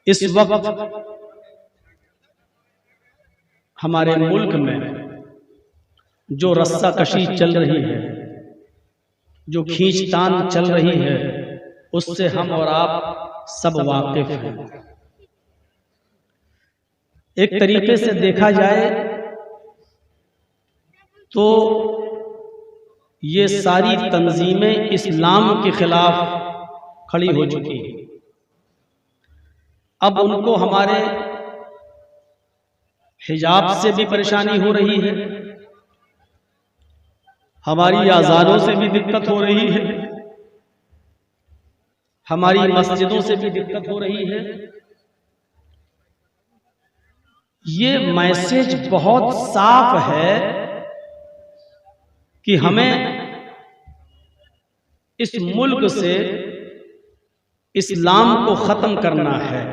इस वक्त हमारे मुल्क में जो रस्साकशी चल रही है, जो खींचतान चल रही है, उससे हम और आप सब वाकिफ हैं। एक तरीके से देखा जाए तो ये सारी तंजीमें इस्लाम के खिलाफ खड़ी हो चुकी हैं। अब उनको हमारे हिजाब से भी परेशानी हो रही है, हमारी आज़ानों से भी दिक्कत हो रही है, हमारी मस्जिदों से भी दिक्कत हो रही है। ये मैसेज बहुत साफ है कि हमें इस मुल्क से इस्लाम को खत्म करना है,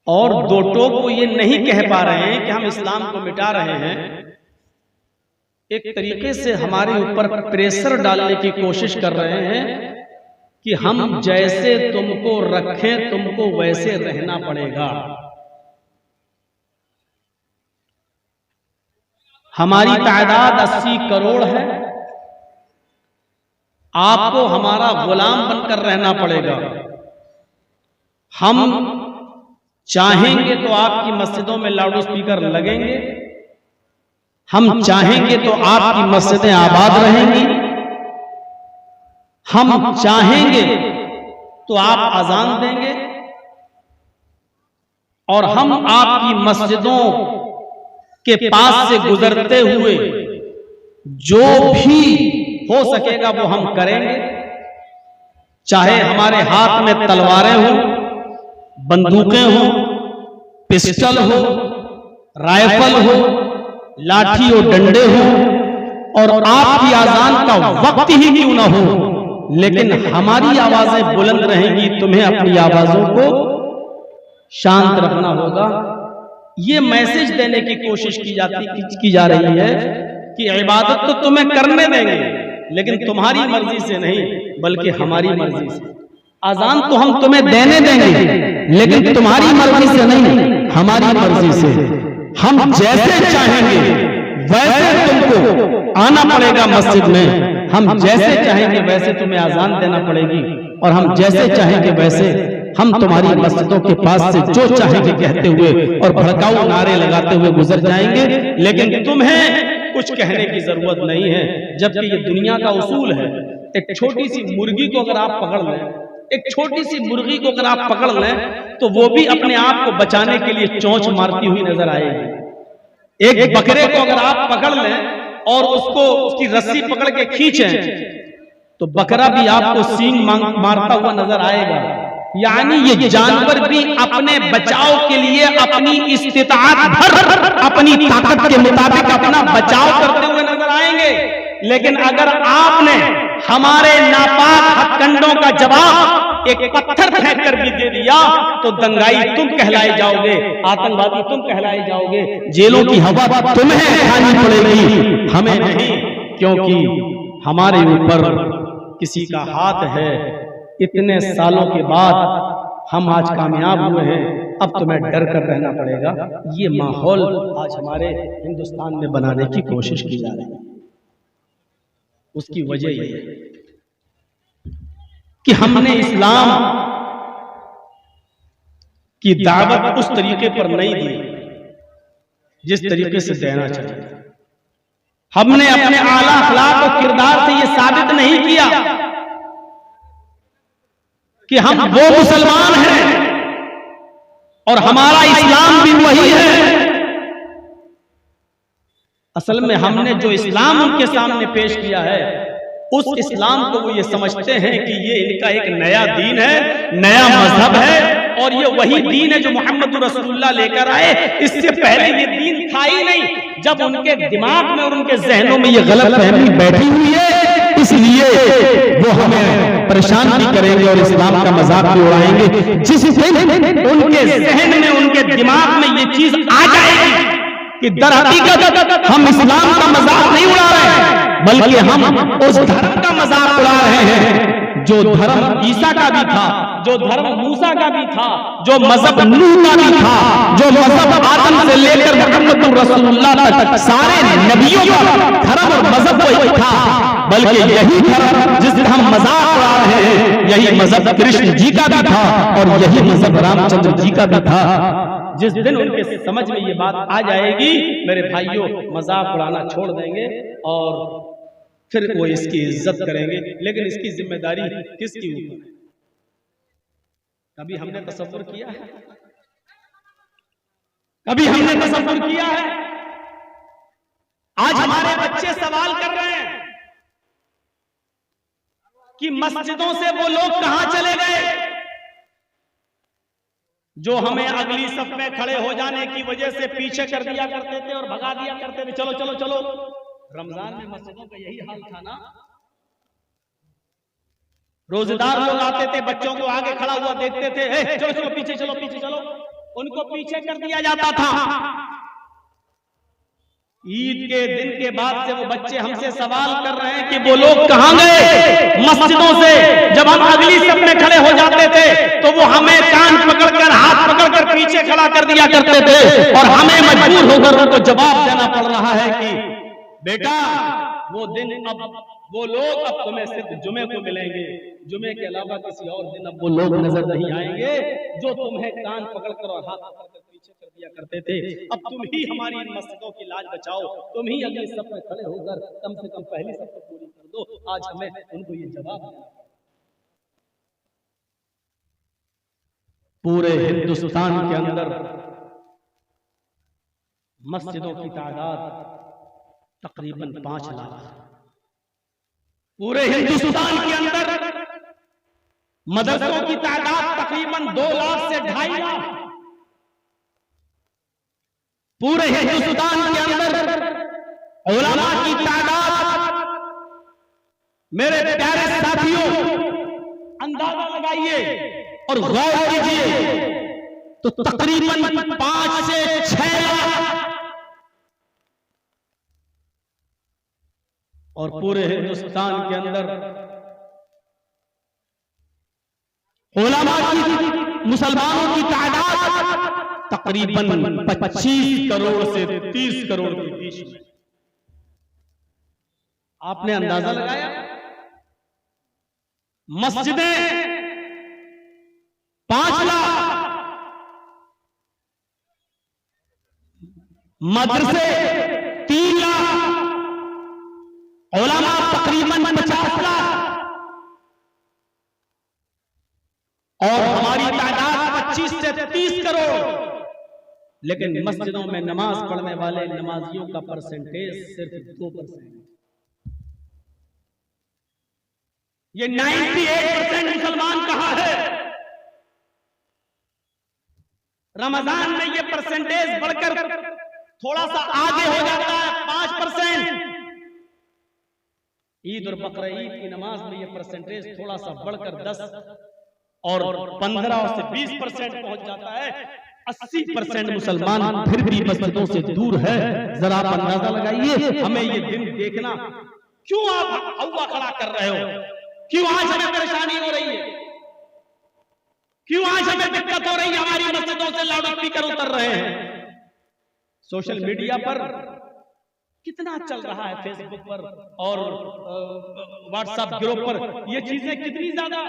और दो टोक को ये नहीं कह पा रहे हैं कि हम इस्लाम को मिटा रहे हैं। एक तरीके से हमारे ऊपर प्रेशर डालने की कोशिश कर रहे हैं कि हम जैसे तुमको रखें तुमको वैसे रहना पड़ेगा। हमारी तादाद 80 करोड़ है, आपको हमारा गुलाम बनकर रहना पड़ेगा। हम चाहेंगे तो आपकी मस्जिदों में लाउड स्पीकर लगेंगे, हम चाहेंगे तो आपकी मस्जिदें आबाद रहेंगी, हम चाहेंगे तो आप अजान देंगे, और हम आपकी मस्जिदों के पास से गुजरते हुए जो भी हो सकेगा वो हम करेंगे। चाहे हमारे हाथ में तलवारें हों, बंदूकें हो, पिस्टल हो, राइफल हो, लाठी और डंडे हो, और आपकी आजान का वक्त ही क्यों ना हो, लेकिन हमारी आवाजें बुलंद रहेंगी। तुम्हें अपनी आवाजों को शांत रखना होगा। ये मैसेज देने की कोशिश की जा रही है कि इबादत तो तुम्हें करने देंगे, लेकिन तुम्हारी मर्जी से नहीं बल्कि हमारी मर्जी से। अजान तो हम तुम्हें देने देंगे, लेकिन तुम्हारी मर्जी से नहीं हमारी मर्जी से। हम जैसे चाहेंगे वैसे तुमको आना पड़ेगा मस्जिद में, हम जैसे चाहेंगे वैसे तुम्हें अजान देना पड़ेगी, और हम जैसे चाहेंगे वैसे हम तुम्हारी मस्जिदों के पास से जो चाहेंगे कहते हुए और भड़काऊ नारे लगाते हुए गुजर जाएंगे। लेकिन तुम्हें कुछ कहने की जरूरत नहीं है, जबकि ये दुनिया का उसूल है। एक छोटी सी मुर्गी को अगर आप पकड़ लें, एक छोटी सी मुर्गी को अगर आप पकड़ लें तो वो भी अपने आप को बचाने के लिए चोंच मारती हुई नजर आएगी। एक बकरे को अगर आप पकड़ लें और उसको उसकी रस्सी पकड़ के खींचें तो बकरा भी आपको सींग मारता हुआ नजर आएगा। यानी ये जानवर भी अपने बचाव के लिए अपनी इस्तिताअत भर अपनी ताकत के मुताबिक अपना बचाव करते हुए नजर आएंगे। लेकिन अगर आपने हमारे नापाक हथकंडों का जवाब एक पत्थर फेंक कर भी दे दिया तो दंगाई तुम कहलाए जाओगे, आतंकवादी तुम कहलाए जाओगे, जेलों की हवा तुम्हें खानी पड़ेगी, हमें नहीं, क्योंकि हमारे ऊपर किसी का हाथ है। इतने सालों के बाद हम आज कामयाब हुए हैं, अब तुम्हें डर कर रहना पड़ेगा। ये माहौल आज हमारे हिंदुस्तान में बनाने की कोशिश की जा रही है। उसकी वजह यह है कि हमने इस्लाम की दावत उस तरीके पर नहीं दी जिस तरीके से देना चाहिए। हमने अपने आला अखलाक और किरदार से यह साबित नहीं किया कि हम वो मुसलमान हैं और हमारा इस्लाम भी वही है। असल में हमने जो इस्लाम उनके सामने पेश किया है उस इस्लाम को वो ये समझते हैं कि ये इनका एक नया दीन है, नया मजहब है, और ये वही दीन है जो मोहम्मद रसूलुल्लाह लेकर आए। इससे पहले ये दीन था ही नहीं। जब उनके दिमाग में और उनके जहनों में ये गलतफहमी बैठी हुई है, इसलिए वो हमें परेशान भी करेंगे और इस्लाम का मजाक भी उड़ाएंगे। जिस दिन उनके जहन में उनके दिमाग में ये चीज आ जाएगी कि दर हकीकत हम इस्लाम का मजाक नहीं उड़ा रहे हैं बल्कि हम उस धर्म का मजाक उड़ा रहे हैं जो धर्म ईसा का भी था, जो धर्म मूसा का भी था, जो मजहब नूह का भी था, जो मजहब आदम से लेकर मुहम्मद रसूलुल्लाह तक सारे नबियों का धर्म और मजहब वही था। बल्कि यही धर्म जिससे हम मजाक उड़ा रहे हैं, यही मजहब कृष्ण जी का भी था और यही मजहब रामचंद्र जी का भी था। जिस दिन उनके समझ में ये बात आ जाएगी, मेरे भाइयों, मजाक उड़ाना छोड़ देंगे और फिर वो इसकी इज्जत करेंगे। लेकिन इसकी जिम्मेदारी किसकी ऊपर है? कभी हमने तसव्वुर किया है? कभी हमने तसव्वुर किया है? आज हमारे बच्चे सवाल कर रहे हैं कि मस्जिदों से वो लोग कहां चले गए जो हमें अगली सफ में खड़े हो जाने की वजह से पीछे कर दिया करते थे और भगा दिया करते थे। चलो चलो चलो। रमजान में मस्जिदों का यही हाल था ना। रोजेदार लोग आते थे, बच्चों को आगे खड़ा हुआ देखते थे, चलो चलो पीछे चलो पीछे चलो, उनको पीछे कर दिया जाता था। ईद के दिन के बाद से वो बच्चे हमसे सवाल कर रहे हैं कि वो लोग कहां गए मस्जिदों से। जब हम अगली सफ में खड़े हो जाते थे तो वो हमें कान पकड़कर, हाथ पकड़कर पीछे खड़ा कर दिया करते थे और हमें मजबूर होकर उनको जवाब देना पड़ रहा है कि बेटा वो दिन अब, वो लोग अब तुम्हें सिर्फ जुमे को मिलेंगे, जुमे के अलावा किसी और दिन अब वो लोग नजर नहीं आएंगे जो तुम्हें कान पकड़कर और हाथ पकड़कर पीछे कर दिया करते थे। अब तुम ही हमारी इन मस्जिदों की लाज बचाओ, तुम ही अगली सफ में खड़े होकर कम से कम पहली सफ को पूरी कर दो। आज हमें उनको ये जवाब देना। पूरे हिंदुस्तान के अंदर मस्जिदों की तादाद तकरीबन 5 लाख। पूरे हिंदुस्तान के अंदर मदरसों की तादाद तकरीबन 2 लाख से 2.5 लाख। पूरे हिंदुस्तान के अंदर उलमा की तादाद, मेरे प्यारे साथियों, अंदाजा लगाइए और गौर कीजिए तो तकरीबन 5 से 6 लाख। और पूरे हिंदुस्तान के अंदर उलमा की, मुसलमानों की तादाद तकरीबन 25 करोड़ से 30 करोड़ के बीच में। आपने अंदाजा लगाया? मस्जिदें 5 लाख, मदरसे 3 लाख, उलमा तकरीबन 50 लाख और हमारी तादाद 25 से 30 करोड़। लेकिन मस्जिदों में नमाज पढ़ने वाले नमाजियों का परसेंटेज सिर्फ 2%। ये 98% मुसलमान कहां है? रमजान में ये परसेंटेज बढ़कर थोड़ा सा आगे हो जाता है, 5%। ईद और बकरा ईद की नमाज में ये परसेंटेज थोड़ा सा बढ़कर 10 और 15 से 20% पहुंच जाता है। 80% मुसलमान फिर भी मस्जिदों से दूर है। जरा आप अंदाजा लगाइए। हमें ये दिन देखना, क्यों आप हवा खड़ा कर रहे हो? क्यों आज हमें परेशानी हो रही है? क्यों आज हमें दिक्कत हो रही है? हमारी मस्जिदों से लाउड स्पीकर उतर रहे हैं। सोशल मीडिया पर कितना चल रहा है, फेसबुक पर और व्हाट्सएप ग्रुप पर ये चीजें कितनी ज्यादा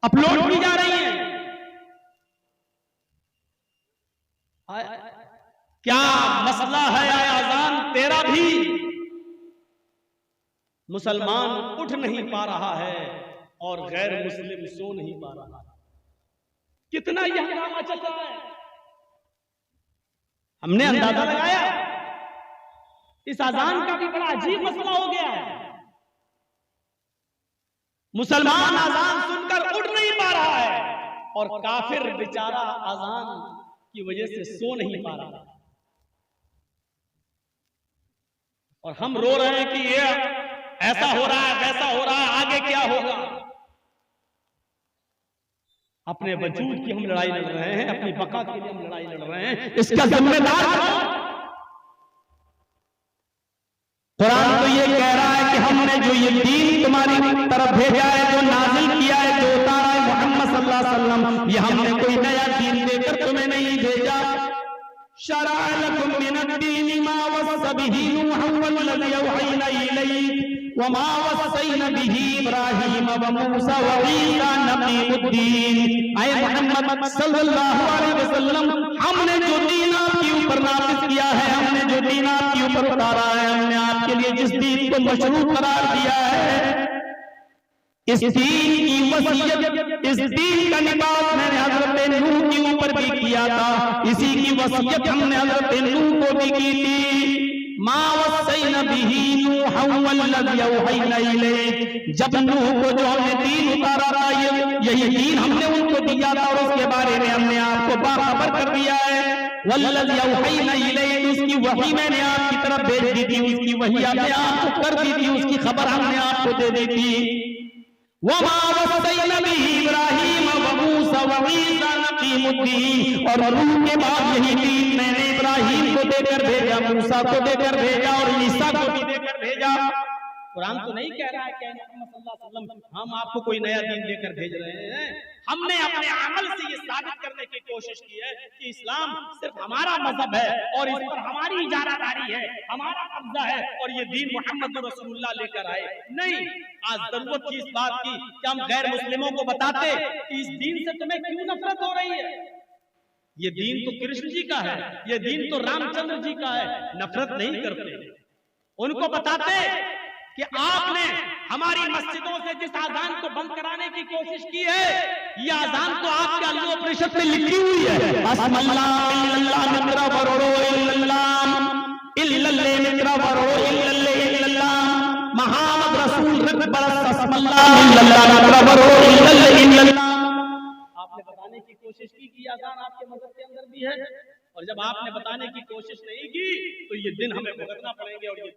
अपलोड की जा रही हैं। क्या मसला है? अजान तेरा भी मुसलमान उठ नहीं पा रहा है और गैर मुस्लिम सो नहीं पा रहा है। कितना यह हंगामा चल रहा है। हमने अंदाजा लगाया इस अजान का भी बड़ा अजीब मसला हो गया है। मुसलमान अजान सुनकर उठ नहीं पा रहा है और काफिर बेचारा अजान की वजह से सो नहीं पा रहा। और हम रो रहे हैं कि ये ऐसा हो रहा है, वैसा हो रहा है, आगे क्या होगा। अपने वजूद की हम लड़ाई लड़ रहे हैं, अपनी बका के लिए हम लड़ाई लड़ रहे हैं। इसका जिम्मेदार कुरान तो ये कह रहा ये दीन तुम्हारी तरफ भेजा है, जो नाजिल किया है, जो उतारा है मोहम्मद सल्लल्लाहु अलैहि वसल्लम, ये हमने कोई नया दीन देकर तुम्हें नहीं भेजा। शरअ लकुम मिनद्दीनि मा वस्सा बिही नूहन वल्लज़ी अवहयना इलैक व मा वस्सैना बिही इब्राहीम व मूसा व ईसा नबीयुद्दीन। ऐ मोहम्मद सल्लल्लाहु अलैहि वसल्लम, हमने जो दीन आपके ऊपर नाज़िल किया है, हमने जो दीन आपके ऊपर उतारा है, हमने आपके लिए जिस दीन को मशरूअ करार दिया है, इस दीन की वसीयत, इस दीन का निबास मैंने हजरत नूह के ऊपर भी किया था, इसी की वसीयत हमने हजरत नूह को भी की थी। मा वस्सैना बिही नूहन वल्लज़ी अवहयना इलैक, जब नूह को जो हमने दीन उतारा था, यही दीन हमने उनको दिया था और उसके बारे में हमने आपको बाखबर कर दिया है। वल्लज़ी अवहयना इलैक, उसकी वही मैंने आपकी तरफ भेज दी थी, उसकी वही हमने आपको कर दी थी, उसकी खबर हमने आपको दे दी थी। वमा वस्सैना बिही इब्राहीम व मूसा व ईसा नबीयुद्दीन, और नूह के बाद यही दीन मैंने इब्राहीम को देकर भेजा, मूसा को देकर भेजा और ईसा को भी देकर भेजा। कुरान तो नहीं कह रहा है कि मोहम्मद सल्लल्लाहु अलैहि वसल्लम हम आपको कोई नया दीन देकर भेज रहे हैं। हमने अपने अमल से ये साबित करने की कोशिश की है कि इस्लाम सिर्फ हमारा मजहब है और इस पर हमारी इजारादारी है, हमारा कब्जा है, और ये दीन मोहम्मद रसूलुल्लाह लेकर आए। नहीं, आज जरूरत थी इस बात की कि हम गैर मुस्लिमों को बताते कि इस दीन से तुम्हें क्यों नफरत हो रही है। ये दीन तो कृष्ण जी का है, ये दीन तो रामचंद्र जी का है, नफरत नहीं करते। उनको बताते कि आपने हमारी मस्जिदों से जिस आजान को बंद कराने की कोशिश की है, ये आजान तो आपके अल्लाह उपनिषद में लिखी हुई है। मोहम्मद रसूल आपने बताने की कोशिश की कि आजान आपके मजहब के अंदर भी है, और जब आपने बताने की कोशिश नहीं की तो ये दिन हमें भुगतना पड़ेंगे। और ये